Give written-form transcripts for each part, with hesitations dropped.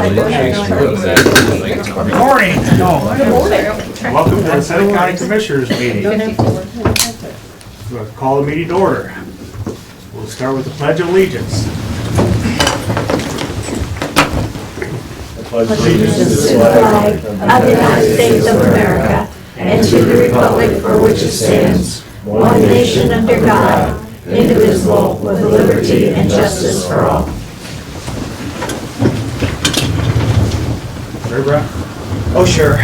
Good morning. Welcome to the Seneca County Commissioners meeting. We'll call the meeting to order. We'll start with the Pledge of Allegiance. Allegiance to the flag of the United States of America and to the republic for which it stands, one nation under God, indivisible, with liberty and justice for all. Mary Brett? Oh, sure.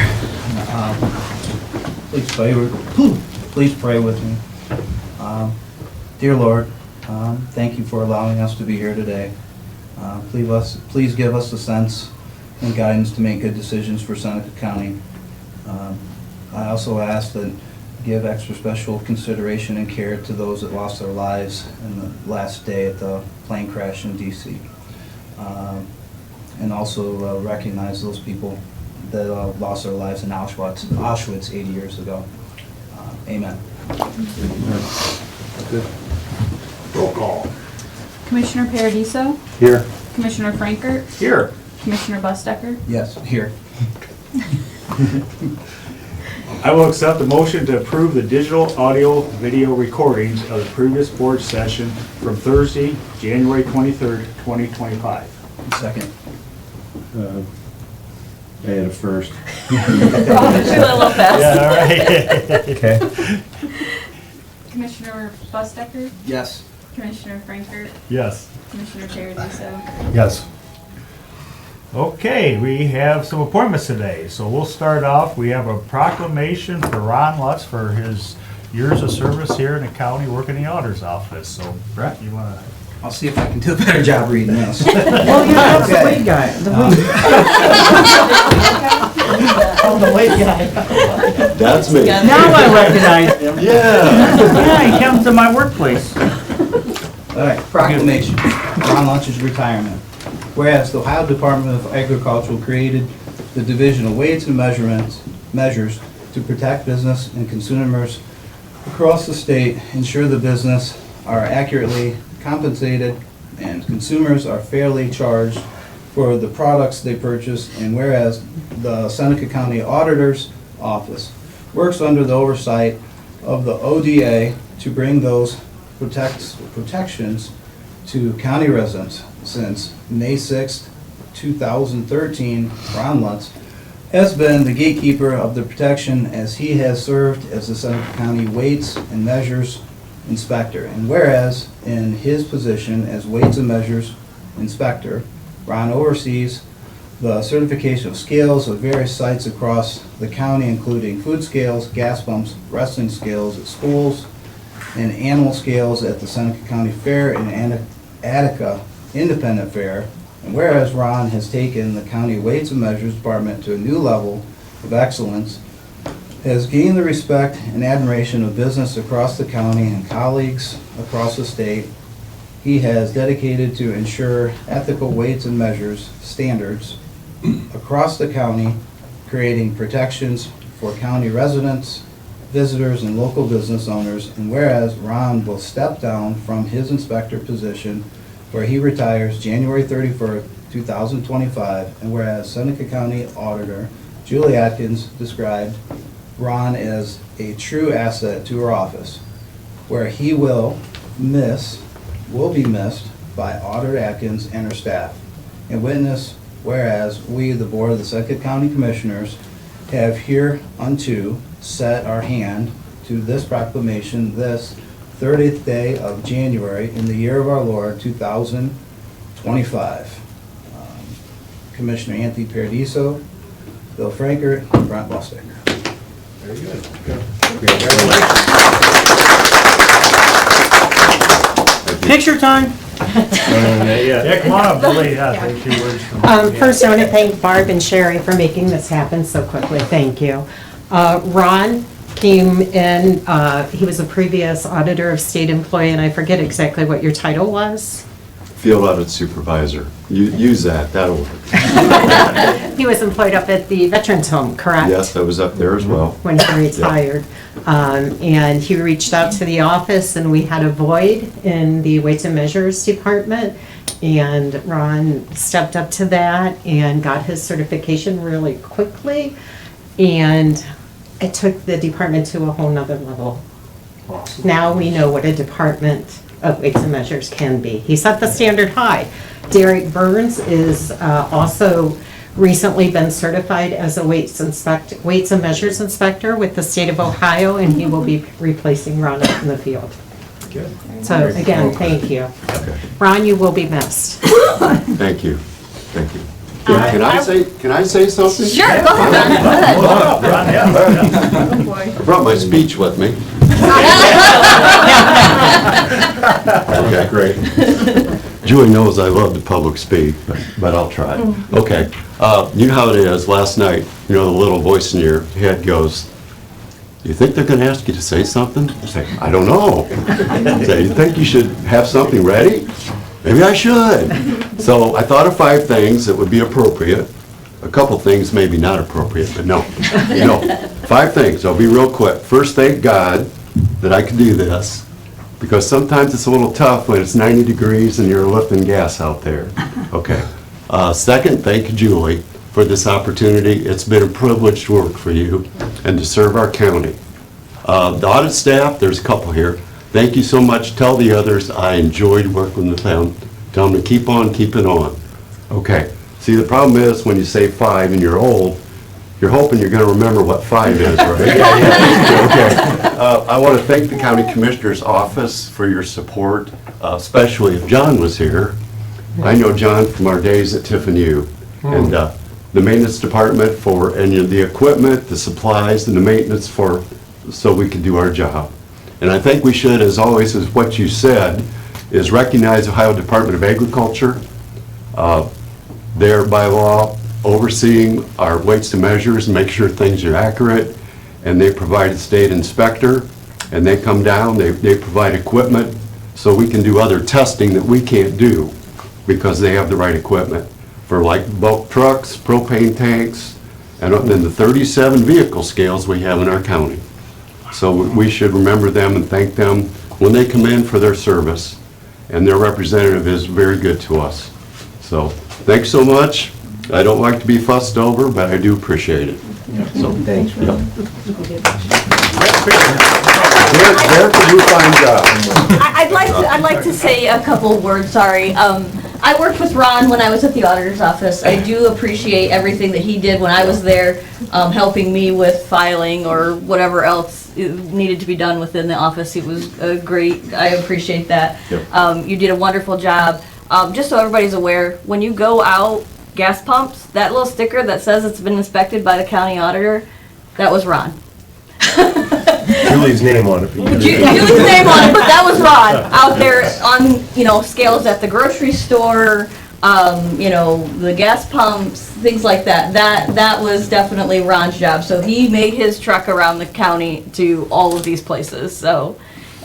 Please pray with me. Dear Lord, thank you for allowing us to be here today. Please give us the sense and guidance to make good decisions for Seneca County. I also ask that give extra special consideration and care to those that lost their lives in the last day at the plane crash in D.C. And also recognize those people that lost their lives in Auschwitz 80 years ago. Amen. Roll call. Commissioner Paradiso, Here. Commissioner Frankert, Here. Commissioner Bustecker, Yes, here. I will accept the motion to approve the digital audio video recordings of the previous board session from Thursday, January 23rd, 2025. Second. I had a first. She went a little fast. Yeah, all right. Okay. Commissioner Bustecker, Yes. Commissioner Frankert, Yes. Commissioner Paradiso. Yes. Okay, we have some appointments today, so we'll start off. We have a proclamation for Ron Lutz for his years of service here in the county, working in the auditor's office. So, Brett, you want to? I'll see if I can do a better job reading this. Well, you're not the white guy. The white guy. That's me. Now I recognize him. Yeah. Yeah, he comes to my workplace. All right, proclamation, Ron Lunch's retirement. Whereas the Ohio Department of Agriculture created the Division of Weights and Measures to protect business and consumers across the state, ensure the business are accurately compensated and consumers are fairly charged for the products they purchase, and whereas the Seneca County Auditor's Office works under the oversight of the ODA to bring those protections to county residents. Since May 6, 2013, Ron Lutz has been the gatekeeper of the protection as he has served as the Seneca County Weights and Measures Inspector. And whereas in his position as Weights and Measures Inspector, Ron oversees the certification of scales of various sites across the county, including food scales, gas pumps, wrestling scales at schools, and animal scales at the Seneca County Fair and Attica Independent Fair. And whereas Ron has taken the County Weights and Measures Department to a new level of excellence, has gained the respect and admiration of business across the county and colleagues across the state, he has dedicated to ensure ethical weights and measures standards across the county, creating protections for county residents, visitors, and local business owners. And whereas Ron will step down from his inspector position where he retires January 31st, 2025, and whereas Seneca County Auditor Julie Atkins described Ron as a true asset to her office, where he will be missed by Auditor Atkins and her staff. And witness, whereas we, the Board of the Seneca County Commissioners, have hereunto set our hand to this proclamation this 30th day of January in the year of our Lord, 2025. Commissioner Anthony Paradiso, Bill Frankert, and Brent Bustecker. Very good. Picture time. Yeah, come on up, Billy. Yeah, take a few words from First, I want to thank Barb and Sherry for making this happen so quickly. Thank you. Ron came in, he was a previous auditor of state employee, and I forget exactly what your title was. Field audit supervisor. Use that, that'll work. He was employed up at the Veterans Home, correct? Yes, I was up there as well. When he retired. And he reached out to the office, and we had a void in the Weights and Measures Department. And Ron stepped up to that and got his certification really quickly. And it took the department to a whole nother level. Awesome. Now we know what a department of weights and measures can be. He set the standard high. Derek Burns is also recently been certified as a weights and measures inspector with the state of Ohio, and he will be replacing Ron out in the field. Good. So again, thank you. Okay. Ron, you will be missed. Thank you. Thank you. Can I say something? Sure, go ahead. Ron, yeah. Oh, boy. I brought my speech with me. Okay, great. Julie knows I love to public speak, but I'll try. Okay, you know how it is. Last night, you know, the little voice in your head goes, "You think they're gonna ask you to say something?" I say, "I don't know." Say, "You think you should have something ready?" Maybe I should. So I thought of 5 things that would be appropriate. A couple things maybe not appropriate, but no. 5 things. I'll be real quick. First, thank God that I could do this, because sometimes it's a little tough when it's 90 degrees and you're lifting gas out there. Okay. Second, thank Julie for this opportunity. It's been a privilege to work for you and to serve our county. The audit staff, there's a couple here. Thank you so much. Tell the others I enjoyed working with them. Tell them to keep on keeping on. Okay. See, the problem is when you say 5 and you're old, you're hoping you're going to remember what 5 is, right? Okay. I want to thank the County Commissioner's Office for your support, especially if John was here. I know John from our days at Tiffany, and the maintenance department for the equipment, the supplies, and the maintenance so we can do our job. And I think we should, as always, is what you said, is recognize Ohio Department of Agriculture. They're by law overseeing our weights and measures and make sure things are accurate. And they provide a state inspector, and they come down, they provide equipment so we can do other testing that we can't do because they have the right equipment for like bulk trucks, propane tanks, and then the 37 vehicle scales we have in our county. So we should remember them and thank them when they come in for their service. And their representative is very good to us. So thanks so much. I don't like to be fussed over, but I do appreciate it. So, thanks. Yep. Derek, you find job. I'd like to say a couple words, sorry. I worked with Ron when I was at the auditor's office. I do appreciate everything that he did when I was there, helping me with filing or whatever else needed to be done within the office. It was great. I appreciate that. Yep. You did a wonderful job. Just so everybody's aware, when you go out, gas pumps, that little sticker that says it's been inspected by the county auditor, that was Ron. Julie's name on it. Julie's name on it, but that was Ron out there on, scales at the grocery store, the gas pumps, things like that. That was definitely Ron's job. So he made his truck around the county to all of these places.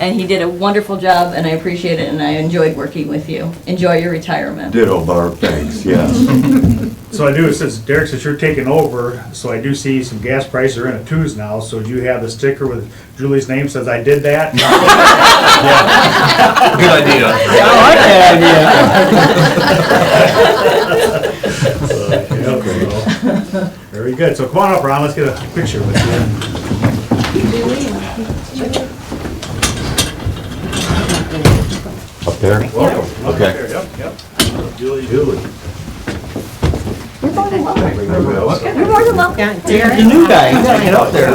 And he did a wonderful job, and I appreciate it, and I enjoyed working with you. Enjoy your retirement. Ditto, Barb, thanks, yes. So I do, since Derek, since you're taking over, so I do see some gas prices are in a 2s now, so do you have the sticker with Julie's name says I did that? Good idea. I like that idea. Very good. So come on up, Ron, let's get a picture with Up there? Welcome. Okay. Yep. Julie. You're more than welcome. Yeah, Derek. The new guy, you gotta get up there. I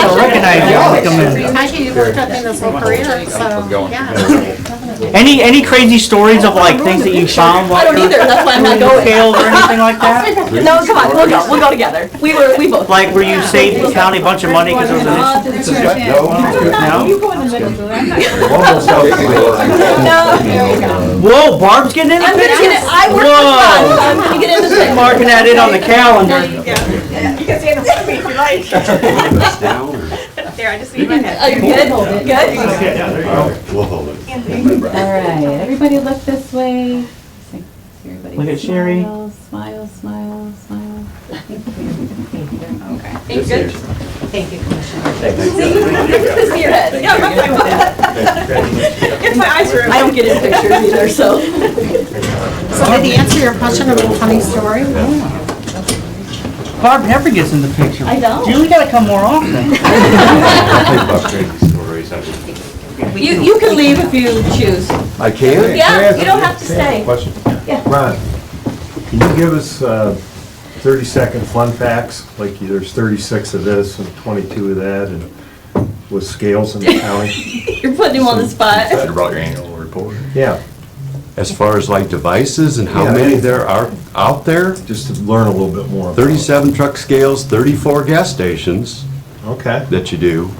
don't recognize you, I'll come in. Tasha, you worked up in this whole career, so, yeah. Any crazy stories of like things that you found? I don't either, that's why I'm not going. Failed or anything like that? No, come on, we'll go together. We both. Like where you saved the county a bunch of money because there was an issue? No? Whoa, Barb's getting in the I'm gonna picture? get it, I work with Ron, so I'm gonna get in the thing. Marking that in on the calendar. You can stand in front of me if you like. This down, or? There, I just need my head. Are you good? Good? Yeah, there you go. We'll hold it. All right, everybody look this way. See everybody Look at Sherry. Smile, smile, smile, smile. Thank you. Thank you, Commissioner. It's in your head. Yeah, I'm fine with that. It's my eyes are. I don't get in pictures either, so. So did he answer your question about the funny story? Barb never gets in the picture. I know. Julie gotta come more often. You can leave if you choose. I can? Yeah, you don't have to stay. Question? Yeah. Ron, can you give us 30-second fun facts? Like there's 36 of this and 22 of that, and with scales in the county? You're putting him on the spot. About your annual report. Yeah, As far as like devices and how Yeah, many anything. there are out there, just to learn a little bit more. about it. 37 truck scales, 34 gas stations Okay, that you do,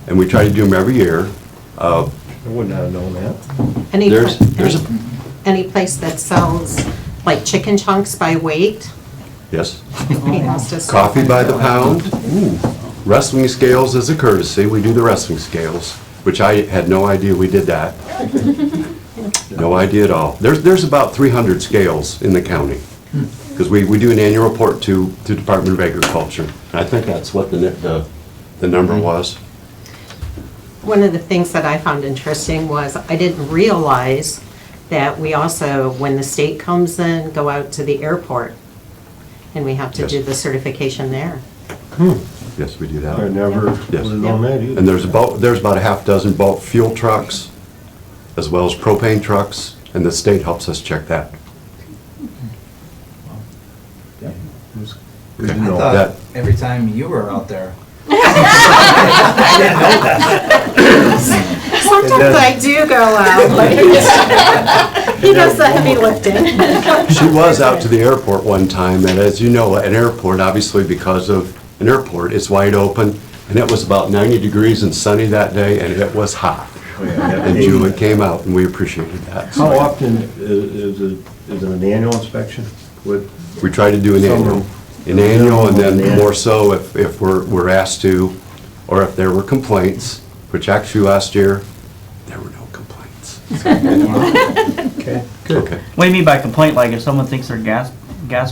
and we try to do them every year. I would not have known that. Any, There's a, any place that sells like chicken chunks by weight? yes, He has to serve coffee by the them. pound, wrestling scales as a courtesy, we do the wrestling scales, which I had no idea we did that. No idea at all. There's about 300 scales in the county, because we do an annual report to Department of Agriculture. And I think that's what the number was. One of the things that I found interesting was I didn't realize that we also, when the state comes in, go out to the airport and we have to Yes. do the certification there. Yes, we do I that. never would Yes. have known that either. And there's about a half dozen bulk fuel trucks, as well as propane trucks, and the state helps us check that. Good to I know. thought That- every time you were out there. Sometimes I do go out, but he does the heavy lifting. She was out to the airport one time, and as you know, an airport, obviously because of an airport, it's wide open, and it was about 90 degrees and sunny that day, and it was hot. Oh, yeah, that And may- Julie came out, and we appreciated that. How often is it an annual inspection? With We try to do an annual, and then more so if we're asked to, or if there were complaints, which actually last year, there were no complaints. Okay, good. Okay. What do you mean by complaint? Like if someone thinks their gas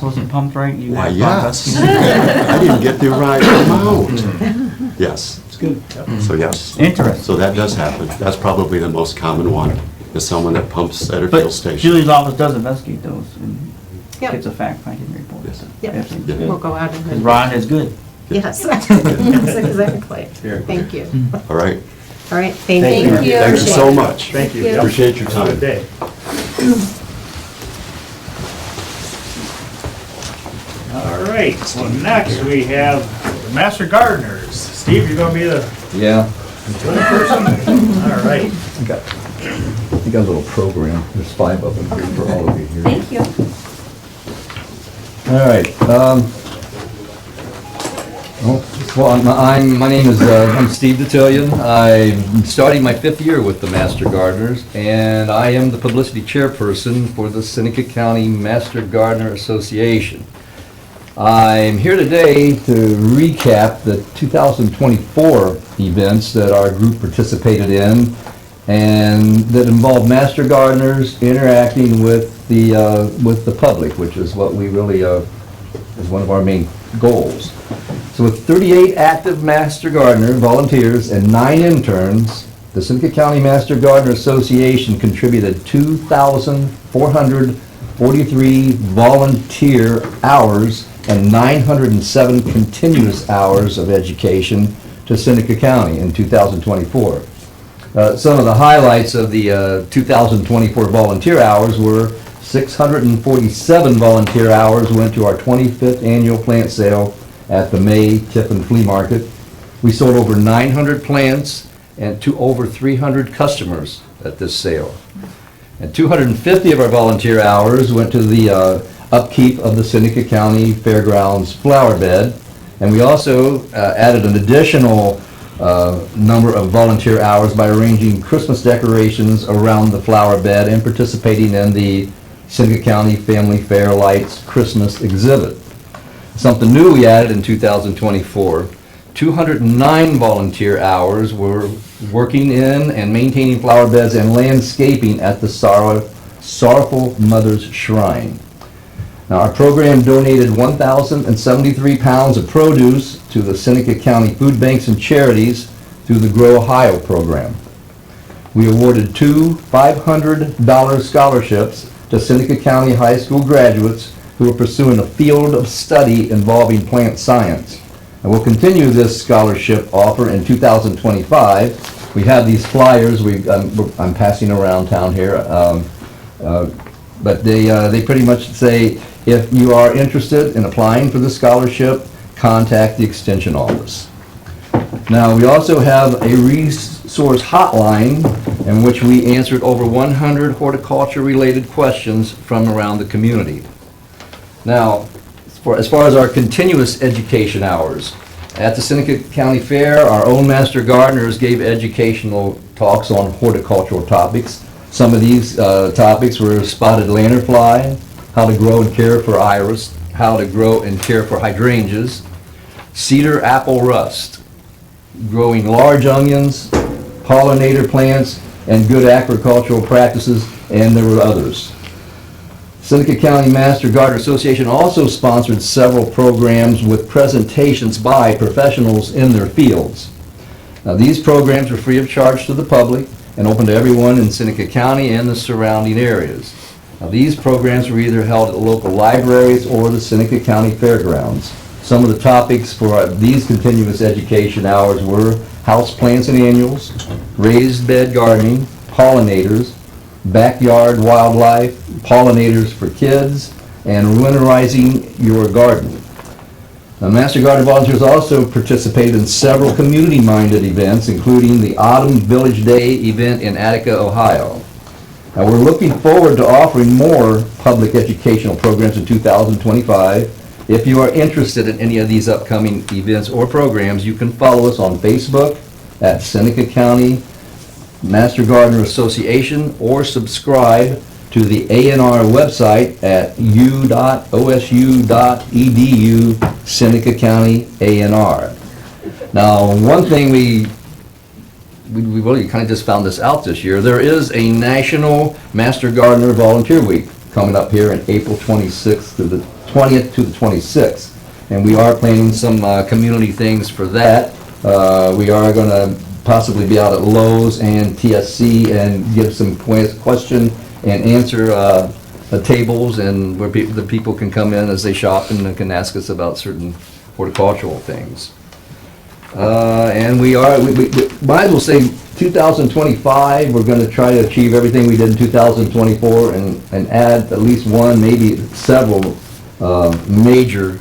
wasn't pumped right? You Why, have yes. contact? I didn't get the right amount. Yes. It's good. So yes. Interesting. So that does happen. That's probably the most common one, is someone that pumps at a fuel But station. Julie's office does investigate those and Yep. gets a fact-finding report. Yes. Yep. Everything's Yeah. We'll good. go out and. 'Cause Ron is good. Yes, yes, exactly. Thank you. All right. All right, thank Thank you. you. Thank you so much. Thank you. Appreciate your time. Good day. All right, so next we have the Master Gardeners. Steve, you're gonna be the Yeah, person? All right. I got a little program, there's 5 of them here for all of you here. Thank you. All right, my name is, I'm Steve DeTillion. I'm starting my 5th year with the Master Gardeners, and I am the publicity chairperson for the Seneca County Master Gardener Association. I'm here today to recap the 2024 events that our group participated in and that involve master gardeners interacting with the public, which is what we really is one of our main goals. So with 38 active master gardener volunteers and 9 interns, the Seneca County Master Gardener Association contributed 2,443 volunteer hours and 907 continuous hours of education to Seneca County in 2024. Some of the highlights of the 2024 volunteer hours were 647 volunteer hours went to our 25th annual plant sale at the May Tiffin Flea Market. We sold over 900 plants and to over 300 customers at this sale. And 250 of our volunteer hours went to the upkeep of the Seneca County Fairgrounds flower bed. And we also added an additional number of volunteer hours by arranging Christmas decorations around the flower bed and participating in the Seneca County Family Fair Lights Christmas exhibit. Something new we added in 2024, 209 volunteer hours were working in and maintaining flower beds and landscaping at the Sorrowful Mother's Shrine. Now, our program donated 1,073 pounds of produce to the Seneca County Food Banks and Charities through the Grow Ohio program. We awarded 2 $500 scholarships to Seneca County High School graduates who are pursuing a field of study involving plant science. And we'll continue this scholarship offer in 2025. We have these flyers I'm passing around town here, but they pretty much say, if you are interested in applying for the scholarship, contact the Extension office. Now, we also have a resource hotline in which we answered over 100 horticulture-related questions from around the community. Now, as far as our continuous education hours, at the Seneca County Fair, our own master gardeners gave educational talks on horticultural topics. Some of these topics were spotted lanternfly, how to grow and care for iris, how to grow and care for hydrangeas, cedar apple rust, growing large onions, pollinator plants, and good agricultural practices, and there were others. Seneca County Master Gardener Association also sponsored several programs with presentations by professionals in their fields. Now, these programs were free of charge to the public and open to everyone in Seneca County and the surrounding areas. Now, these programs were either held at local libraries or the Seneca County Fairgrounds. Some of the topics for these continuous education hours were houseplants and annuals, raised bed gardening, pollinators, backyard wildlife, pollinators for kids, and winterizing your garden. Now, Master Gardener volunteers also participated in several community-minded events, including the Autumn Village Day event in Attica, Ohio. Now, we're looking forward to offering more public educational programs in 2025. If you are interested in any of these upcoming events or programs, you can follow us on Facebook at Seneca County Master Gardener Association, or subscribe to the ANR website at u.osu.edu Seneca County ANR. Now, one thing we really kind of just found this out this year. There is a National Master Gardener Volunteer Week coming up here in April 26th to the 20th to the 26th. And we are planning some community things for that. We are going to possibly be out at Lowe's and TSC and give some question and answer tables, and where the people can come in as they shop and can ask us about certain horticultural things. And we might as well say 2025, we're going to try to achieve everything we did in 2024 and add at least one, maybe several major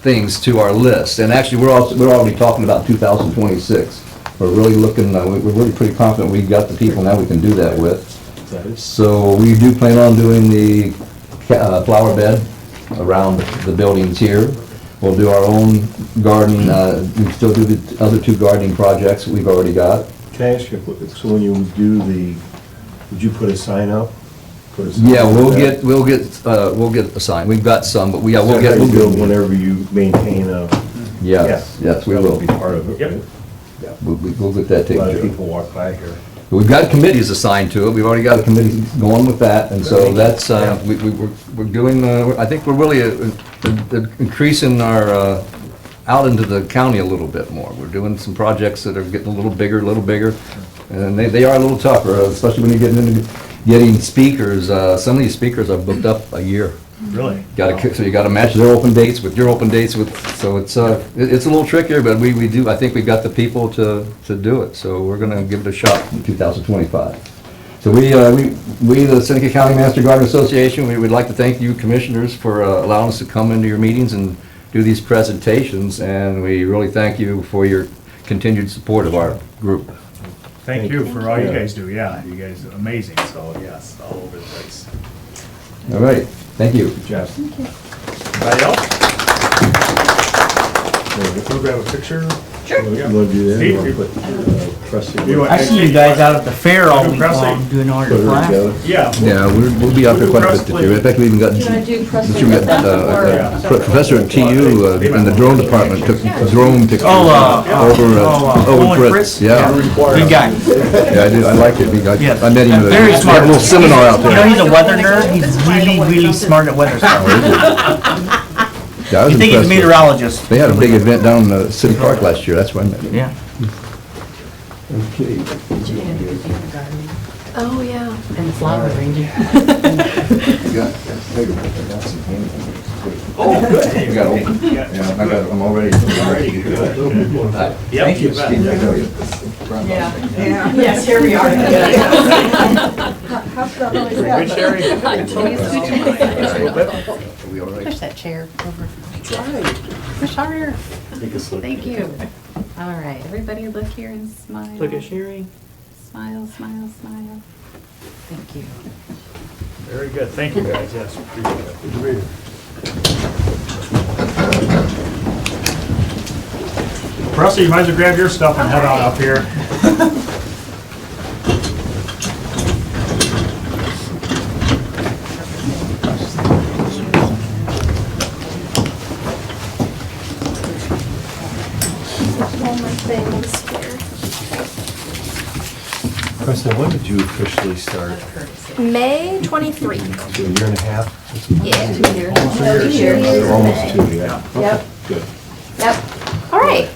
things to our list. And actually, we're already talking about 2026. We're really looking, we're really pretty confident we've got the people now we can do that with. So we do plan on doing the flower bed around the buildings here. We'll do our own gardening. We still do the other 2 gardening projects we've already got. Can I ask you, so when you do would you put a sign up? Yeah, we'll get a sign. We've got some, but we'll get. Whenever you maintain a. Yes, we will. That'll be part of it. Yep. Right? Yeah, we'll get that A taken lot care of of. people walk by here. We've got committees assigned to it. We've already got a committee going with that, and so that's, we're doing, I think we're really increasing our, out into the county a little bit more. We're doing some projects that are getting a little bigger, and they are a little tougher, especially when you're getting speakers. Some of these speakers are booked up a year. Really? So you gotta match their open dates with your open dates so it's a little trickier, but we do, I think we've got the people to do it, so we're gonna give it a shot in 2025. So we, the Seneca County Master Gardener Association, we would like to thank you commissioners for allowing us to come into your meetings and do these presentations, and we really thank you for your continued support of our group. Thank you for all you guys do. Yeah, you guys are amazing. So yes, all over the place. All right, thank you. Good job. Anybody else? Can we grab a picture? Sure. You wanna do that? Steve, You wanna put, trustee- You want- I see you guys out at the fair all week Presley. long doing all Put your her classes. together. Yeah. Yeah, we'll be out there quite a bit this year. In fact, we even got, Do you want to do Presley we got, with them, or- a professor at TU in the drone department took drone pictures Oh, over Owen Fritz. Fritz? Yeah, Good guy. yeah, I liked it. Yes. I met him at Very a smart. little seminar out You know, there. he's a weather nerd. He's really smart at weather stuff. Yeah, I was You think he's a impressed with- meteorologist? They had a big event down in City Park last year, that's where I met him. Yeah. Okay. Oh, yeah. And the flower arranging. Oh, good. You got open? Yeah, I'm all ready. Alrighty, good. Thank you. Yes, here we are. Good, Sherry? Push that chair over. Push harder. Thank you. All right, everybody look here and smile. Look at Sherry. Smile, smile, smile. Thank you. Very good, thank you guys, yes, appreciate it. Presley, you might as well grab your stuff and head on up here. All my things here. Kristen, when did you officially start? May 23. So a year and a half? Yeah. 2 years. Almost 2, yeah. Yep. Good. Yep. All right.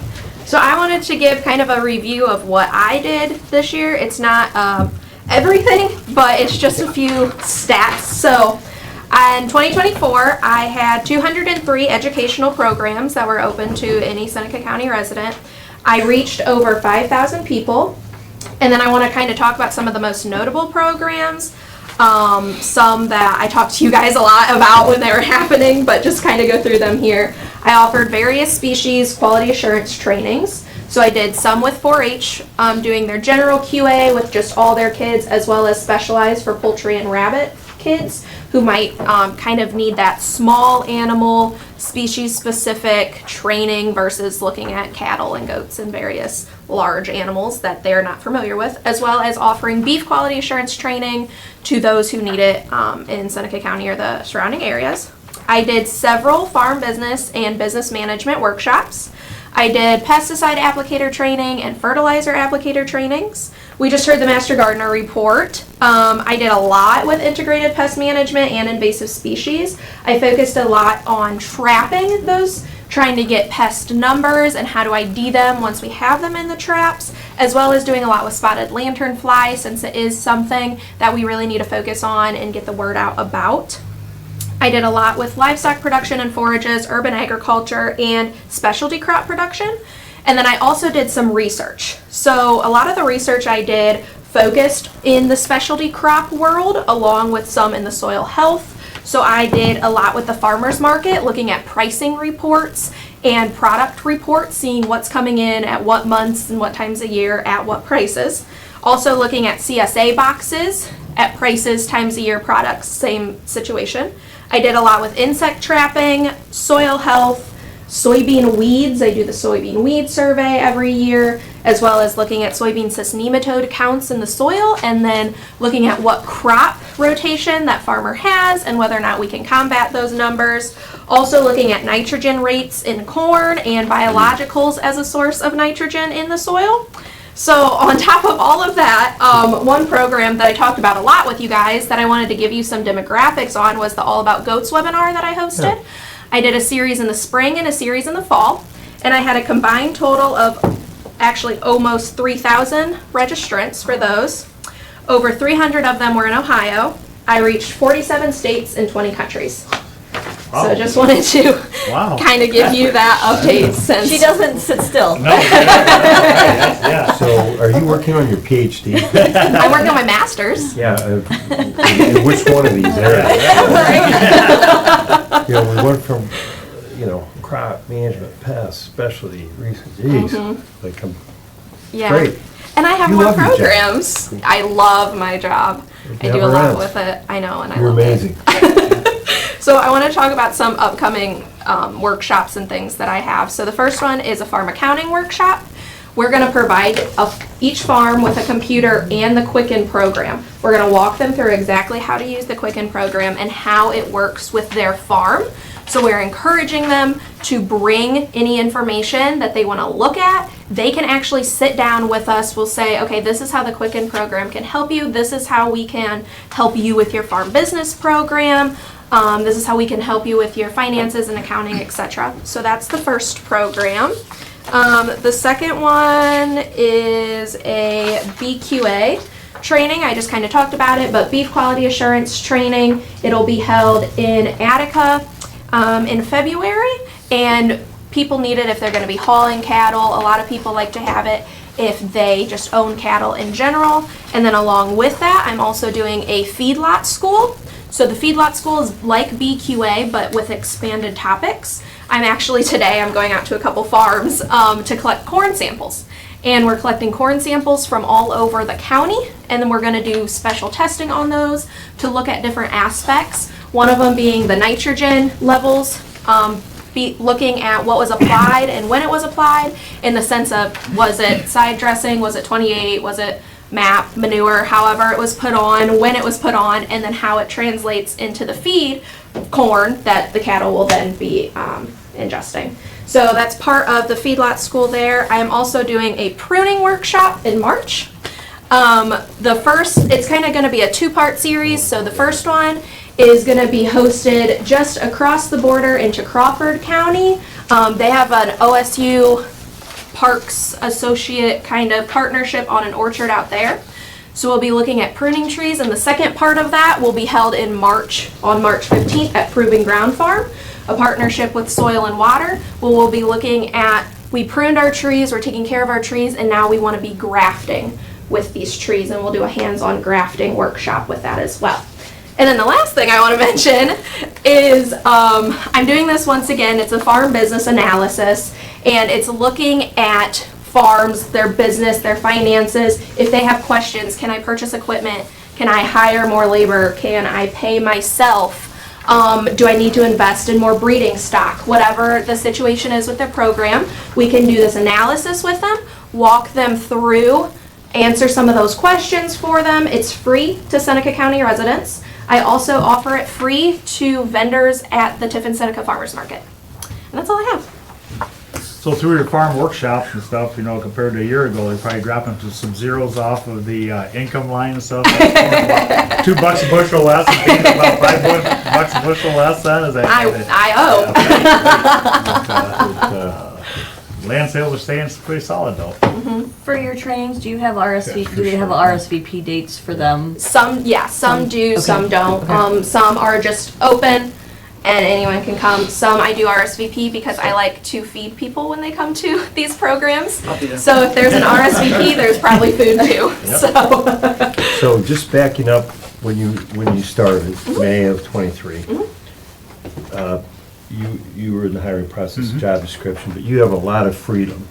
So I wanted to give kind of a review of what I did this year. It's not everything, but it's just a few stats. So in 2024, I had 203 educational programs that were open to any Seneca County resident. I reached over 5,000 people. And then I want to kind of talk about some of the most notable programs. Some that I talked to you guys a lot about when they were happening, but just kind of go through them here. I offered various species quality assurance trainings. So I did some with 4-H, doing their general QA with just all their kids, as well as specialized for poultry and rabbit kids who might kind of need that small animal species specific training versus looking at cattle and goats and various large animals that they're not familiar with, as well as offering beef quality assurance training to those who need it in Seneca County or the surrounding areas. I did several farm business and business management workshops. I did pesticide applicator training and fertilizer applicator trainings. We just heard the Master Gardener report. I did a lot with integrated pest management and invasive species. I focused a lot on trapping those, trying to get pest numbers and how to ID them once we have them in the traps, as well as doing a lot with spotted lanternfly, since it is something that we really need to focus on and get the word out about. I did a lot with livestock production and forages, urban agriculture, and specialty crop production. And then I also did some research. So a lot of the research I did focused in the specialty crop world, along with some in the soil health. So I did a lot with the farmers market, looking at pricing reports and product reports, seeing what's coming in at what months and what times a year at what prices. Also looking at CSA boxes at prices, times a year, products, same situation. I did a lot with insect trapping, soil health, soybean weeds. I do the soybean weed survey every year, as well as looking at soybean cyst nematode counts in the soil, and then looking at what crop rotation that farmer has and whether or not we can combat those numbers. Also looking at nitrogen rates in corn and biologicals as a source of nitrogen in the soil. So on top of all of that, one program that I talked about a lot with you guys that I wanted to give you some demographics on was the All About Goats webinar that I hosted. Yeah. I did a series in the spring and a series in the fall, and I had a combined total of actually almost 3,000 registrants for those. Over 300 of them were in Ohio. I reached 47 states and 20 countries. Wow. So just wanted to kind of give you that update since She doesn't sit still. No, yeah. So are you working on your PhD? I'm working on my master's. Yeah. And which one of these areas? You know, we went from, you know, crop management, pests, specialty, research. Geez, like great. And I have You more love your job. programs. I love my job. I do a lot with it. I know, and I love You're amazing. it. So I want to talk about some upcoming workshops and things that I have. So the first one is a farm accounting workshop. We're going to provide each farm with a computer and the Quicken program. We're going to walk them through exactly how to use the Quicken program and how it works with their farm. So we're encouraging them to bring any information that they want to look at. They can actually sit down with us. We'll say, okay, this is how the Quicken program can help you. This is how we can help you with your farm business program. This is how we can help you with your finances and accounting, etc. So that's the first program. The second one is a BQA training. I just kind of talked about it, but beef quality assurance training. It'll be held in Attica in February, and people need it if they're going to be hauling cattle. A lot of people like to have it if they just own cattle in general. And then along with that, I'm also doing a feedlot school. So the feedlot school is like BQA, but with expanded topics. Today I'm going out to a couple farms to collect corn samples. And we're collecting corn samples from all over the county, and then we're going to do special testing on those to look at different aspects. One of them being the nitrogen levels, looking at what was applied and when it was applied, in the sense of, was it side dressing, was it 28, was it MAP, manure, however it was put on, when it was put on, and then how it translates into the feed, corn, that the cattle will then be ingesting. So that's part of the feedlot school there. I am also doing a pruning workshop in March. It's kind of going to be a two-part series. So the first one is going to be hosted just across the border into Crawford County. They have an OSU Parks Associate kind of partnership on an orchard out there. So we'll be looking at pruning trees, and the second part of that will be held in March, on March 15th at Proving Ground Farm, a partnership with Soil and Water, where we'll be looking at, we pruned our trees, we're taking care of our trees, and now we want to be grafting with these trees, and we'll do a hands-on grafting workshop with that as well. And then the last thing I want to mention is I'm doing this once again. It's a farm business analysis, and it's looking at farms, their business, their finances. If they have questions, can I purchase equipment? Can I hire more labor? Can I pay myself? Do I need to invest in more breeding stock? Whatever the situation is with their program, we can do this analysis with them, walk them through, answer some of those questions for them. It's free to Seneca County residents. I also offer it free to vendors at the Tiffin Seneca Farmers Market. And that's all I have. So through your farm workshops and stuff, compared to a year ago, they're probably dropping some zeros off of the income line and stuff. $2 a bushel less, and paying about $5 a bushel less. Then is that? I owe. Land sales are staying pretty solid though. Mm-hmm. For your trainings, do you have RSVP? Do they have RSVP dates for them? Some do, okay. Some don't. Okay. Some are just open, and anyone can come. Some I do RSVP because I like to feed people when they come to these programs. So if there's an RSVP, there's probably food too. Yep. So just backing up, when you started, mm-hmm. May of 23, mm-hmm. You were in the hiring process, mm-hmm. job description, but you have a lot of freedom,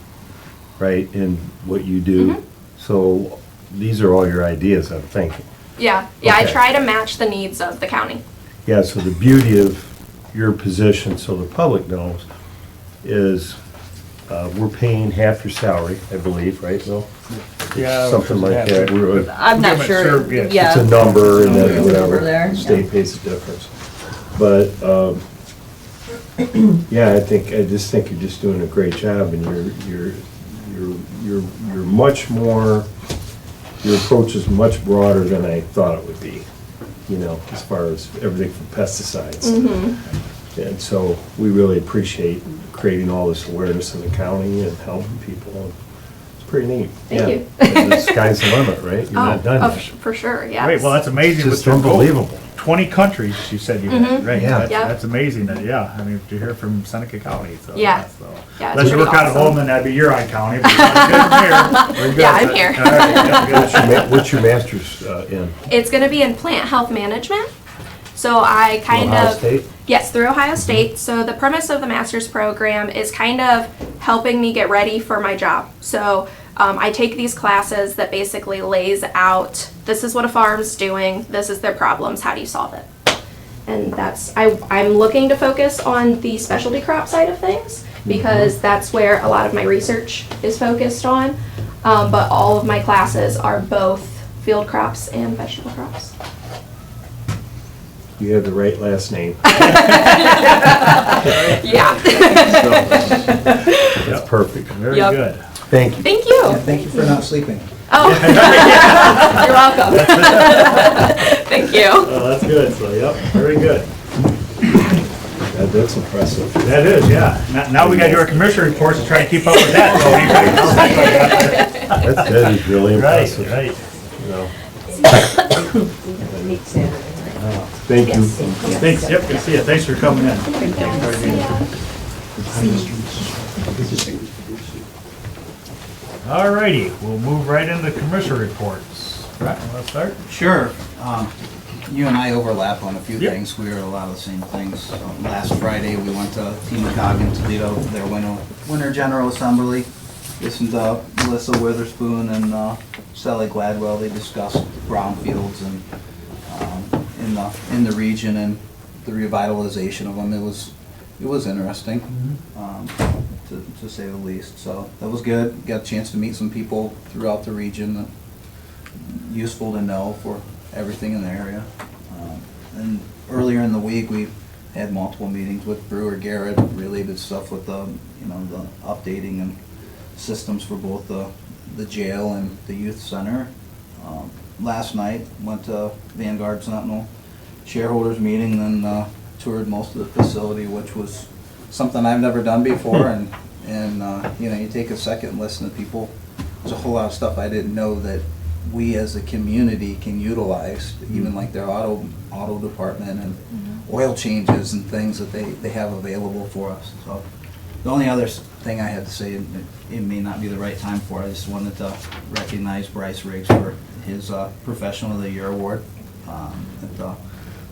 right, in what you do. Mm-hmm. So these are all your ideas, I'm thinking. Yeah, okay. I try to match the needs of the county. Yeah, so the beauty of your position, so the public knows, is we're paying half your salary, I believe, right, Bill? Yeah. Something like that. I'm not sure. Yeah. It's a number, and then whatever, there. State pays the difference. But, yeah, I just think you're just doing a great job, and you're much more. Your approach is much broader than I thought it would be. As far as everything from pesticides, mm-hmm. and so we really appreciate creating all this awareness in the county and helping people. It's pretty neat. Thank you. The sky's the limit, right? You're not done yet. For sure. Yeah. Great. Well, that's amazing. It's just unbelievable. 20 countries, you said you mm-hmm. had, right? Yeah. That's amazing. To hear from Seneca County. So, yeah. Unless you work out of home, then that'd be Huron County. But you're yeah, I'm here. All right, what's your master's in? It's going to be in plant health management. So I Ohio State? Yes, through Ohio State. So the premise of the master's program is kind of helping me get ready for my job. So I take these classes that basically lays out, this is what a farm's doing, this is their problems, how do you solve it? And I'm looking to focus on the specialty crop side of things because that's where a lot of my research is focused on. But all of my classes are both field crops and vegetable crops. You have the right last name. Yeah. That's perfect. Very Yep. good. Thank you. Thank you. Thank you for not sleeping. Oh, you're welcome. Thank you. Oh, that's good, so, yep, very good. That's impressive. That is, yeah. Now we gotta do our commissioner reports to try to keep up with that. That is really Right, impressive. right. You know. Thank you. Thanks, yep, good to see you. Thanks for coming in. All righty, we'll move right into commissioner reports. Right, wanna start? Sure. You and I overlap on a few Yep. things. We were a lot of the same things. Last Friday, we went to Teamacog in Toledo, their winter general assembly. Listened to Melissa Witherspoon and Sally Gladwell. They discussed brownfields and in the region and the revitalization of them. It was interesting, to say the least. So that was good. Got a chance to meet some people throughout the region that useful to know for everything in the area. And earlier in the week, we had multiple meetings with Brewer Garrett, related stuff with the updating and systems for both the jail and the youth center. Last night, went to Vanguard Sentinel shareholders meeting, then toured most of the facility, which was something I've never done before. And you take a second and listen to people. There's a whole lot of stuff I didn't know that we as a community can utilize, even like their auto department and oil changes and things that they have available for us. So the only other thing I had to say, and it may not be the right time for it, I just wanted to recognize Bryce Riggs for his Professional of the Year award at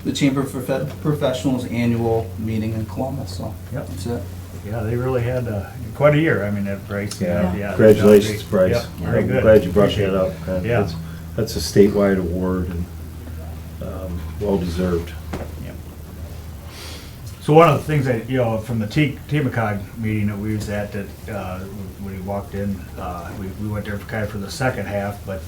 the Chamber of Professionals annual meeting in Columbus. So Yep. that's it. Yeah, they really had quite a year, I mean, at Bryce. Yeah. Yeah. Congratulations, Bryce. Yep, very I'm good. glad you brought Appreciate that it. up. Yeah. That's a statewide award and well deserved. So one of the things that, from the Teamacog meeting that we was at, that when we walked in, we went there kind of for the second half, but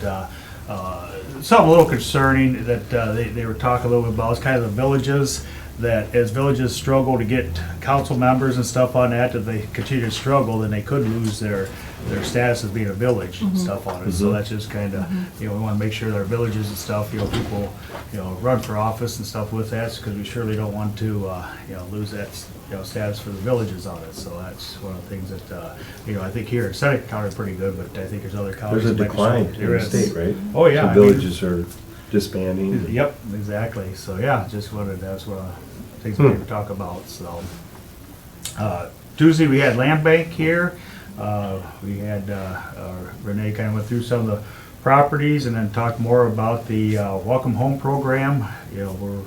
something a little concerning that they were talking a little bit about is kind of the villages, that as villages struggle to get council members and stuff on that, if they continue to struggle, then they could lose their status as being a village and stuff on it. So that's just kind of, we want to make sure that our villages and stuff, people, run for office and stuff with that, because we surely don't want to, lose that, status for the villages on it. So that's one of the things that, I think here in Seneca County are pretty good, but I think there's other counties. There's a that might be decline some- in there the is. state, right? Oh, yeah. Some I mean, villages are disbanding. Yep, exactly. So, yeah, just wanted, that's one of the things we need to talk about, so. Tuesday, we had Land Bank here. We had, Renee kind of went through some of the properties and then talked more about the Welcome Home program. We're,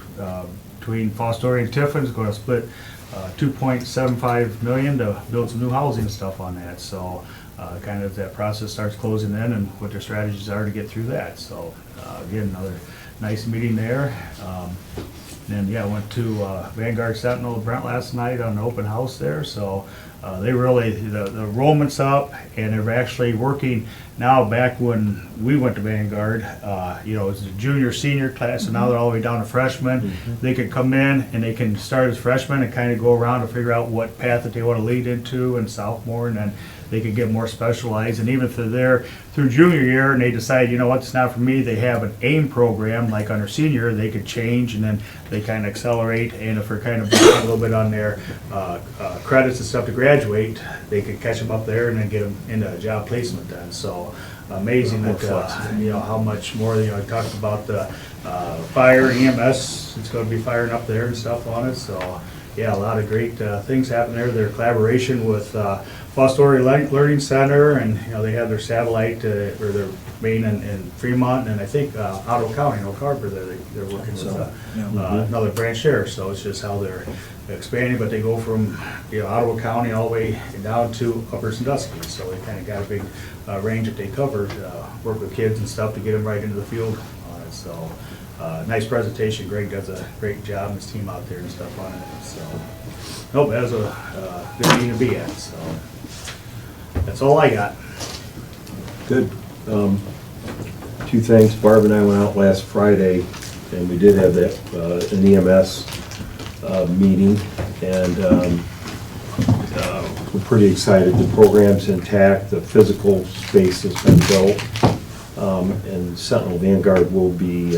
between Fostoria and Tiffin's going to split $2.75 million to build some new housing and stuff on that. So, kind of as that process starts closing in and what their strategies are to get through that. So, again, another nice meeting there. And yeah, I went to Vanguard Sentinel Brent last night on an open house there. So they really, the enrollment's up, and they're actually working now. Back when we went to Vanguard, it was a junior, senior class, and now they're all the way down to freshmen. They can come in and they can start as freshmen and kind of go around and figure out what path that they want to lead into in sophomore, and then they can get more specialized. And even through junior year, and they decide, it's not for me, they have an AIM program, like under senior, they could change, and then they kind of accelerate, and if they're kind of behind a little bit on their credits and stuff to graduate, they could catch them up there and then get them into a job placement then. So amazing that, how much more, I talked about the fire, EMS, it's gonna be firing up there and stuff on it, so yeah, a lot of great things happen there. Their collaboration with Fostoria Learning Center, and they have their satellite or their main in Fremont, and I think Ottawa County, Oak Harbor, they're working with another branch there. So it's just how they're expanding, but they go from Ottawa County all the way down to Upper Sandusky. So they kind of got a big range that they cover. Work with kids and stuff to get them right into the field on it. So Nice presentation. Greg does a great job, and his team out there and stuff on it, so. Nope, that was a good meeting to be at, so. That's all I got. Good. Two things. Barb and I went out last Friday, and we did have that, an EMS meeting, and we're pretty excited. The program's intact, the physical space has been built, and Sentinel Vanguard will be,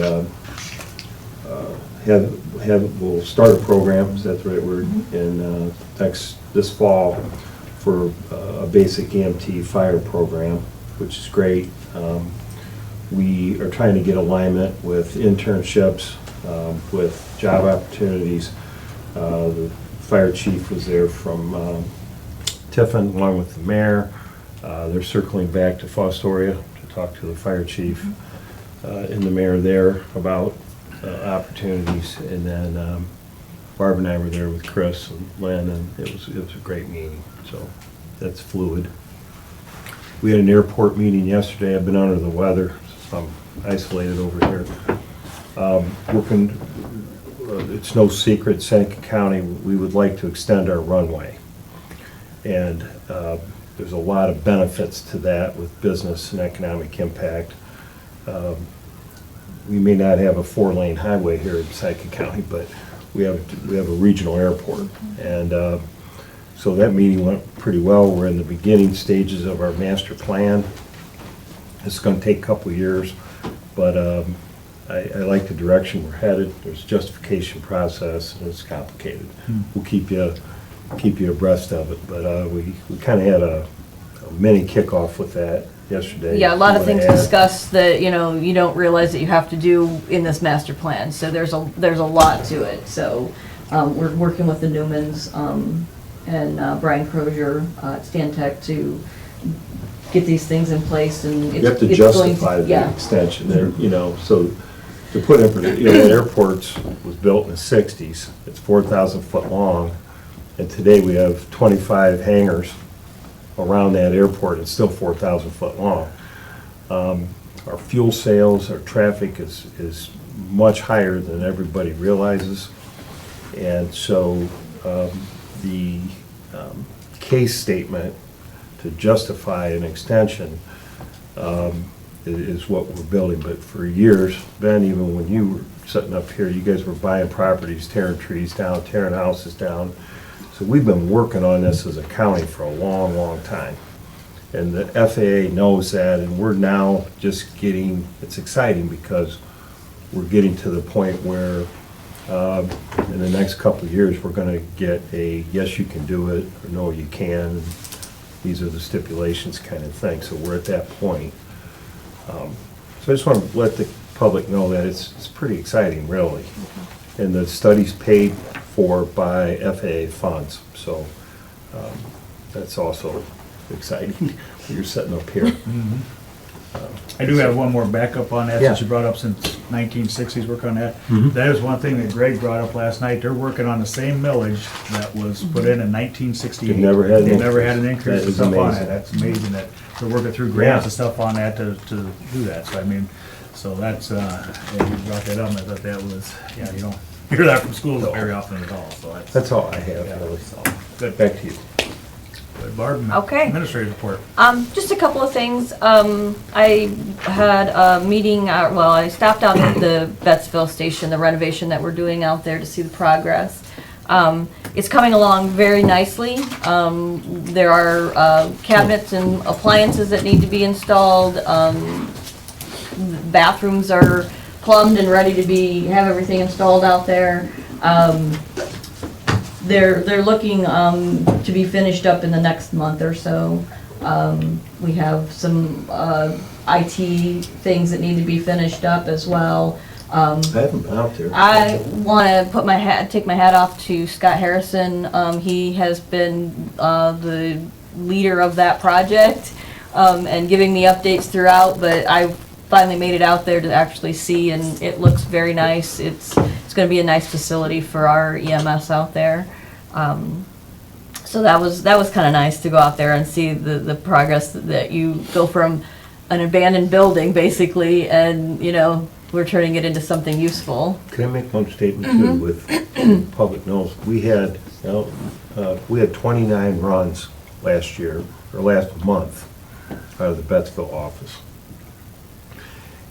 will start a program, is that the right word, in this fall for a basic EMT fire program, which is great. We are trying to get alignment with internships, with job opportunities. The fire chief was there from Tiffin, along with the mayor. They're circling back to Fostoria to talk to the fire chief and the mayor there about opportunities. And then Barb and I were there with Chris and Lynn, and it was a great meeting. So that's fluid. We had an airport meeting yesterday. I've been under the weather, so I'm isolated over here. It's no secret, Seneca County, we would like to extend our runway. And there's a lot of benefits to that with business and economic impact. We may not have a 4-lane highway here in Seneca County, but we have a regional airport. And so that meeting went pretty well. We're in the beginning stages of our master plan. It's going to take a couple of years, but I like the direction we're headed. There's a justification process, and it's complicated. We'll keep you abreast of it, but we kind of had a mini kickoff with that yesterday. Yeah, a lot of things discussed that, you know, you don't realize that you have to do in this master plan. So there's a lot to it. So we're working with the Newmans and Brian Crozier at Stantec to get these things in place, and you have to justify the extension there, you know, so to put in, the airport was built in the 60s. It's 4,000 foot long, and today we have 25 hangars around that airport. It's still 4,000 foot long. Our fuel sales, our traffic is much higher than everybody realizes, and so the case statement to justify an extension is what we're building. But for years, Ben, even when you were sitting up here, you guys were buying properties, tearing trees down, tearing houses down. So we've been working on this as a county for a long, long time. And the FAA knows that, and we're now just getting, it's exciting because we're getting to the point where in the next couple of years, we're going to get a yes, you can do it, or no, you can. These are the stipulations kind of thing. So we're at that point. So I just want to let the public know that it's pretty exciting, really. And the study's paid for by FAA funds. So that's also exciting. You're sitting up here. I do have one more backup on that, Yeah. since you brought up since 1960s work on that. Mhm. That is one thing that Greg brought up last night. They're working on the same millage that was put in 1968. They've never had an They've never had an increase. increase That and is stuff on amazing. it. That's amazing that they're working through grants Yeah. and stuff on that to do that. So I mean, so that's, yeah, you brought that up, and I thought that was, yeah, you don't hear that from schools very often at all, so That's all I have, yeah, really. so, good. Back to you. Good. Barb, Okay. administrative report. Just a couple of things. I had a meeting, I stopped out at the Bettsville station, the renovation that we're doing out there, to see the progress. It's coming along very nicely. There are cabinets and appliances that need to be installed. Bathrooms are plumbed and ready to have everything installed out there. They're looking to be finished up in the next month or so. We have some IT things that need to be finished up as well. I haven't been out there. I want to take my hat off to Scott Harrison. He has been the leader of that project and giving me updates throughout, but I finally made it out there to actually see, and it looks very nice. It's going to be a nice facility for our EMS out there. So that was kind of nice to go out there and see the progress that you go from an abandoned building basically, and we're turning it into something useful. Can I make one statement too with public knows? We had 29 runs last year, or last month, out of the Bettsville office.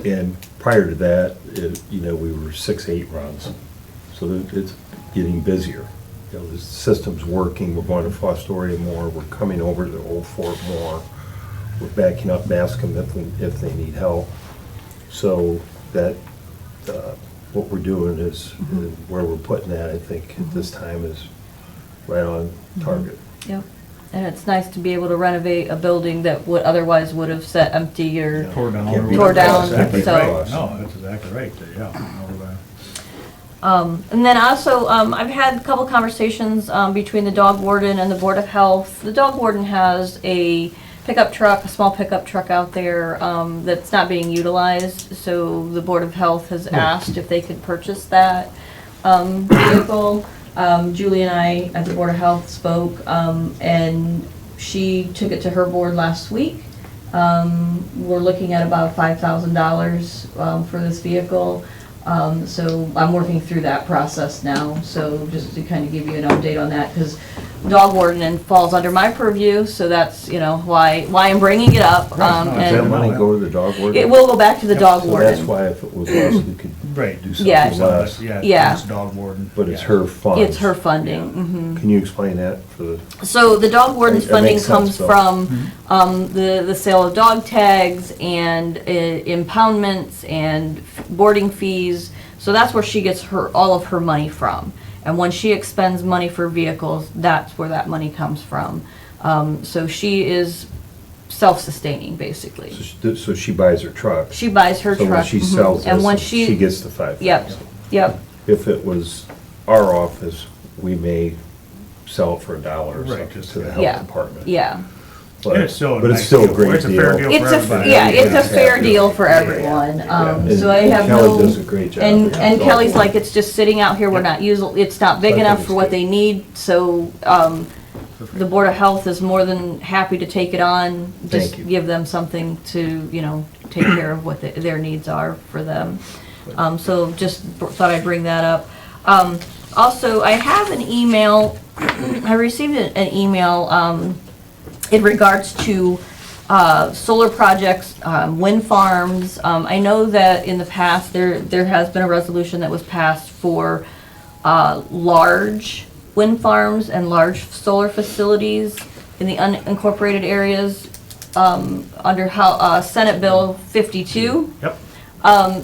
And prior to that, we were 6, 8 runs. So it's getting busier. The system's working, we're going to Fostoria more, we're coming over to the Old Fort more, we're backing up Bascom if they need help. So that, what we're doing is, where we're putting that, I think, at this time is right on target. Yep. And it's nice to be able to renovate a building that would otherwise would have sat empty or Tore down. Can't be Tore down, Exactly so- right. No, that's exactly right, yeah. And then also, I've had a couple conversations between the dog warden and the Board of Health. The dog warden has a pickup truck, a small pickup truck out there that's not being utilized. So the Board of Health has asked if they could purchase that vehicle. Julie and I at the Board of Health spoke, and she took it to her board last week. We're looking at about $5,000 for this vehicle. So I'm working through that process now, so just to kind of give you an update on that, because dog warden falls under my purview, so that's, why I'm bringing it up. Does that money go to the dog warden? It will go back to the dog So warden. that's why if it was us, we could Right, do Yeah. something less, yeah, Yeah. it's dog warden. but it's yeah. her funds. It's her funding. Mhm. Can you explain that for the? So the dog warden's That funding makes sense, comes though. from the sale of dog tags and impoundments and boarding fees. So that's where she gets all of her money from. And when she expends money for vehicles, that's where that money comes from. So she is self-sustaining, basically. So she buys her truck. She buys her So truck. when she mhm. sells And when this, she gets the 5,000. Yep. If it was our office, we may sell it for $1 or Right, something just to the to- health Yeah. department. Yeah. And it's still a But it's nice still a deal. great It's a fair deal. deal for everybody. It's a Yeah. fair deal for everyone. And So I have Kelly does a great job. And Yeah. Kelly's like, it's just sitting out here, we're not using, it's not big I think enough it's for what good. they need, so, the Board of Health is more than happy to take it on. Just Thank you. give them something to, take care of what their needs are for them. So just thought I'd bring that up. Also, I have an email, I received an email, in regards to solar projects, wind farms. I know that in the past, there has been a resolution that was passed for large wind farms and large solar facilities in the unincorporated areas under Senate Bill 52. Yep.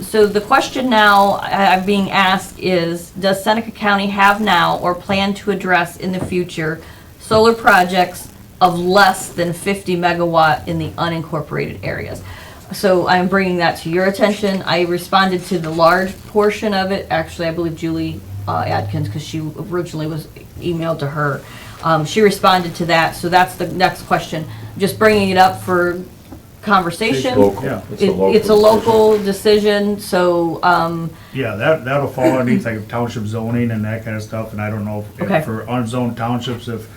So the question now I'm being asked is, does Seneca County have now or plan to address in the future solar projects of less than 50 megawatt in the unincorporated areas? So I'm bringing that to your attention. I responded to the large portion of it. Actually, I believe Julie Adkins, because she originally was emailed to her. She responded to that, so that's the next question. Just bringing it up for conversation. It's local. Yeah. It's a local decision, so, Yeah, that'll fall underneath like township zoning and that kind of stuff, and I don't know Okay. if for unzoned townships, if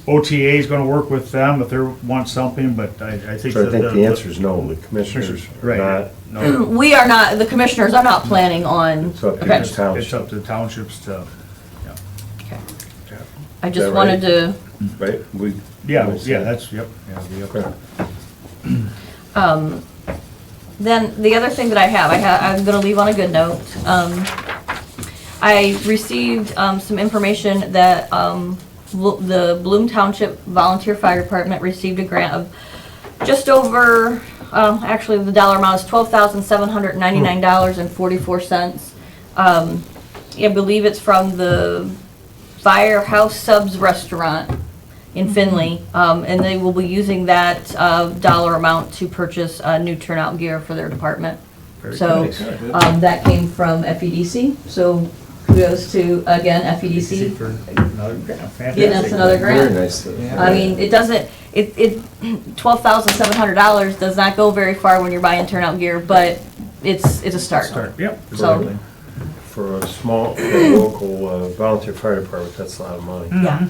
OTA is gonna work with them, if they want something, but I think. So I think the answer is no, the commissioners are Right, not, no, we are not, the commissioners are not planning on. it's up to Okay. each it's township, up to the townships to, I Is just that wanted right? to, right? yeah, we'll see. that's, yep, yeah, be up there. then the other thing that I'm gonna leave on a good note. I received, some information that, the Bloom Township Volunteer Fire Department received a grant of just over, actually the dollar amount is $12,799.44. I believe it's from the Firehouse Subs Restaurant in Finley, and they will be using that dollar amount to purchase new turnout gear for their department. Very So nice. that came from FEDC, so kudos to, again, FEDC, For another grant. getting us another Very grant. nice. I mean, it doesn't, $12,700 does not go very far when you're buying turnout gear, but it's a start. Start, yep. So- exactly. For a small, local volunteer fire department, that's a lot of money. Yeah.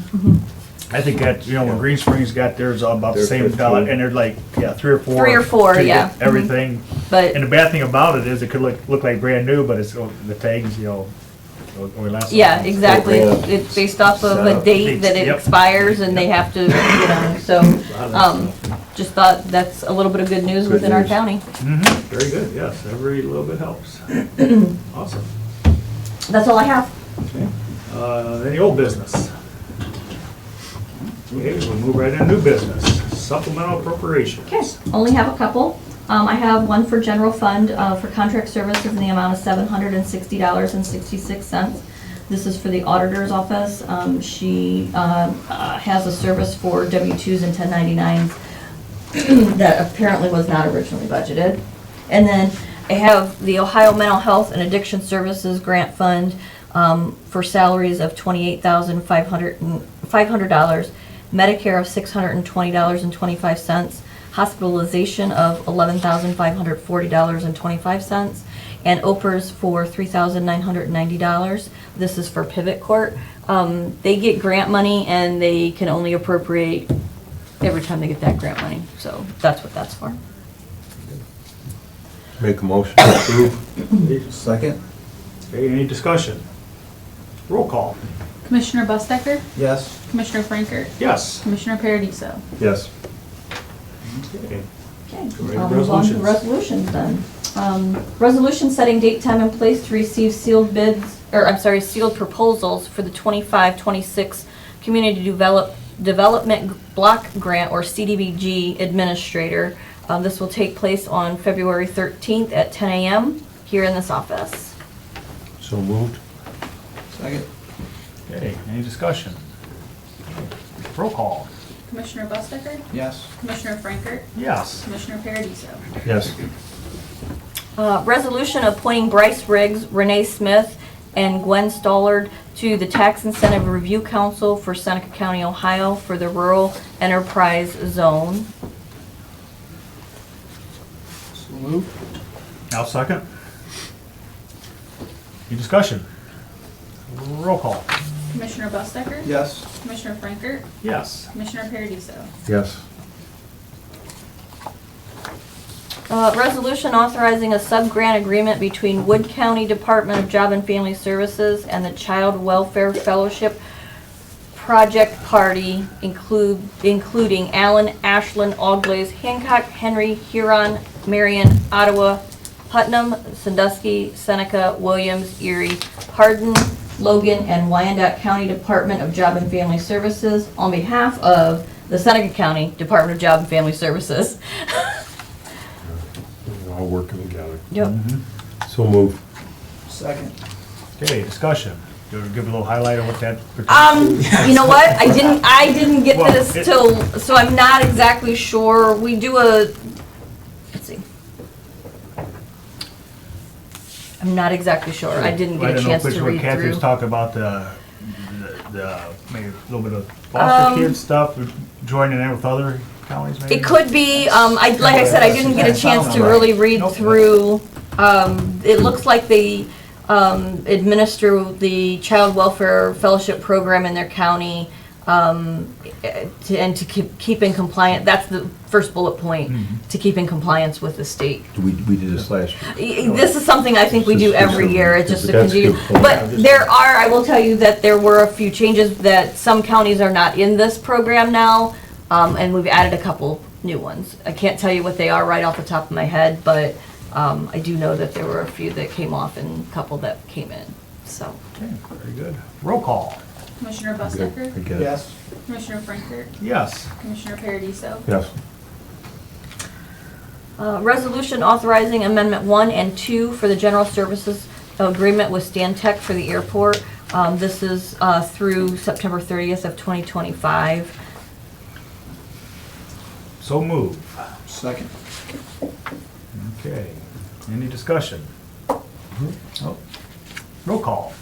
I think that, you know, when Green Springs got theirs about the They're same 15. dollar, and they're like, yeah, 3 or 4. 3 or 4, to get yeah. Everything. But And the bad thing about it is it could look like brand new, but it's, the tags, you know, only last. yeah, exactly. Yeah. It's based off of a Setup. date that it Yep. expires and they have to, you know, so, just thought that's a little bit of good news Good within our news. county. Very good, yes, every little bit helps. Awesome. That's all I have. Any old business? Okay, we'll move right into new business, supplemental appropriations. Okay, only have a couple. I have one for general fund, for contract services in the amount of $760.66. This is for the auditor's office. She has a service for W-2s and 1099s that apparently was not originally budgeted. And then I have the Ohio Mental Health and Addiction Services Grant Fund for salaries of $28,500, Medicare of $620.25, hospitalization of $11,540.25, and OPERS for $3,990. This is for Pivot Court. They get grant money and they can only appropriate every time they get that grant money, so that's what that's for. Make a motion to approve. Second? Okay, any discussion? Roll call. Commissioner Bustecker? Yes. Commissioner Frankert? Yes. Commissioner Paradiso? Yes. Okay. Okay, Go right I'll to move on to resolutions. resolutions then. Resolution setting date, time, and place to receive sealed bids, or I'm sorry, sealed proposals for the 25-26 Community Development Block Grant, or CDBG Administrator. This will take place on February 13th at 10 a.m. here in this office. So moved. Second? Okay, any discussion? Roll call. Commissioner Bustecker? Yes. Commissioner Frankert? Yes. Commissioner Paradiso? Yes. Resolution appointing Bryce Riggs, Renee Smith, and Gwen Stollard to the Tax Incentive Review Council for Seneca County, Ohio for the Rural Enterprise Zone. So moved. I'll second. Any discussion? Roll call. Commissioner Bustecker? Yes. Commissioner Frankert? Yes. Commissioner Paradiso? Yes. Resolution authorizing a sub-grant agreement between Wood County Department of Job and Family Services and the Child Welfare Fellowship Project Party, including Allen, Ashland, Allglaze, Hancock, Henry, Huron, Marion, Ottawa, Putnam, Sandusky, Seneca, Williams, Erie, Hardin, Logan, and Wyandotte County Department of Job and Family Services on behalf of the Seneca County Department of Job and Family Services. All working together. Yep. So moved. Second? Okay, discussion. Do you want to give a little highlight of what that? You know what? I didn't get Well, this it- till, so I'm not exactly sure. We do let's see. I'm not exactly sure. I didn't get a chance to read Kathy was through. talking about maybe a little bit of foster kids stuff, joining in with other counties maybe? It could be, like I said, I didn't get a chance to really read Nope. through. It looks like they administer the Child Welfare Fellowship Program in their county, to keep in compliance. That's the first bullet point, to keep in compliance with the state. We did this last year. This is something I think we do every year, it's just a That's continue. good point. But I will tell you that there were a few changes, that some counties are not in this program now, and we've added a couple new ones. I can't tell you what they are right off the top of my head, but I do know that there were a few that came off and a couple that came in, so. Okay, very good. Roll call. Commissioner I Bustecker? get it. Yes. Commissioner Frankert? Yes. Commissioner Paradiso? Yes. Resolution authorizing Amendment 1 and 2 for the general services agreement with Stantec for the airport. This is through September 30th of 2025. So move. Second? Okay. Any discussion? Oh. Roll call.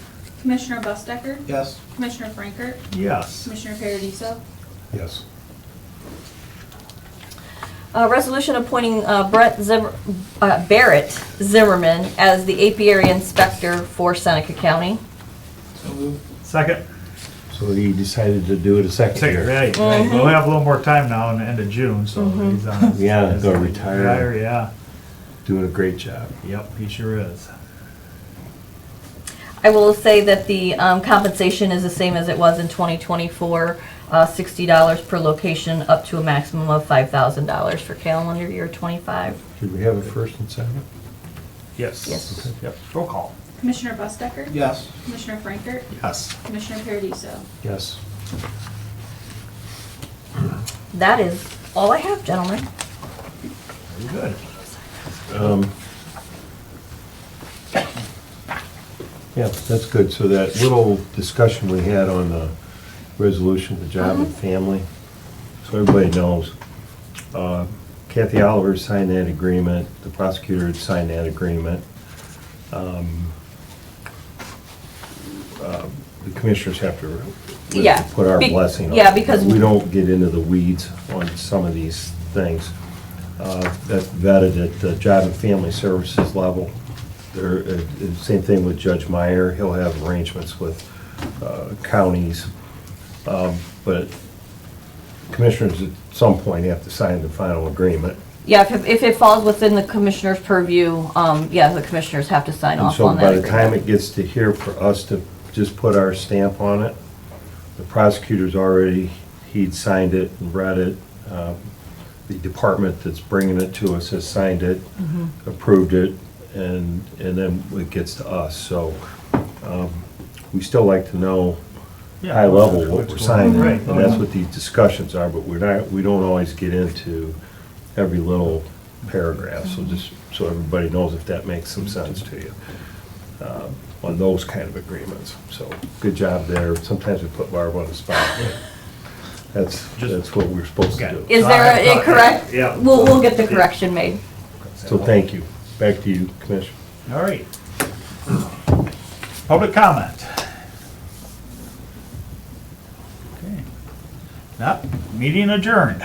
Commissioner Bustecker? Yes. Commissioner Frankert? Yes. Commissioner Paradiso? Yes. Resolution appointing Barrett Zimmerman as the apiary inspector for Seneca County. So moved. Second. So he decided to do it a second Second, year. right, right. We'll have a little more time now in the end of June, so he's on his. Yeah, his- gonna retire. Yeah, Doing a great job. yep, he sure is. I will say that the compensation is the same as it was in 2024, $60 per location, up to a maximum of $5,000 for calendar year '25. Did we have a first and second? Yes. Yes. Yep, roll call. Commissioner Bustecker? Yes. Commissioner Frankert? Yes. Commissioner Paradiso? Yes. That is all I have, gentlemen. Very good. Yeah, that's good. So that little discussion we had on the resolution, the job and family, so everybody knows, Kathy Oliver signed that agreement, the prosecutor had signed that agreement. The commissioners have to Yeah, put our be- blessing on it. yeah, because- We don't get into the weeds on some of these things. That's vetted at the Job and Family Services level. There, same thing with Judge Meyer, he'll have arrangements with counties. But commissioners at some point have to sign the final agreement. Yeah, if it falls within the commissioner's purview, yeah, the commissioners have to sign And off so on by that the time agreement. it gets to here for us to just put our stamp on it, the prosecutor's already, he'd signed it and read it. The department that's bringing it to us has signed it, approved it, and then it gets to us. So we still like to know Yeah, high level what what's we're going on. signing, Right. and that's what these discussions are, but we don't always get into every little paragraph, so just so everybody knows if that makes some sense to you, on those kind of agreements. So, good job there. Sometimes we put Barb on the spot, but that's what we're supposed to do. Is there a correct? Yeah. We'll get the correction made. So, thank you. Back to you, Commissioner. All right. Public comment. Okay. Not, meeting adjourned.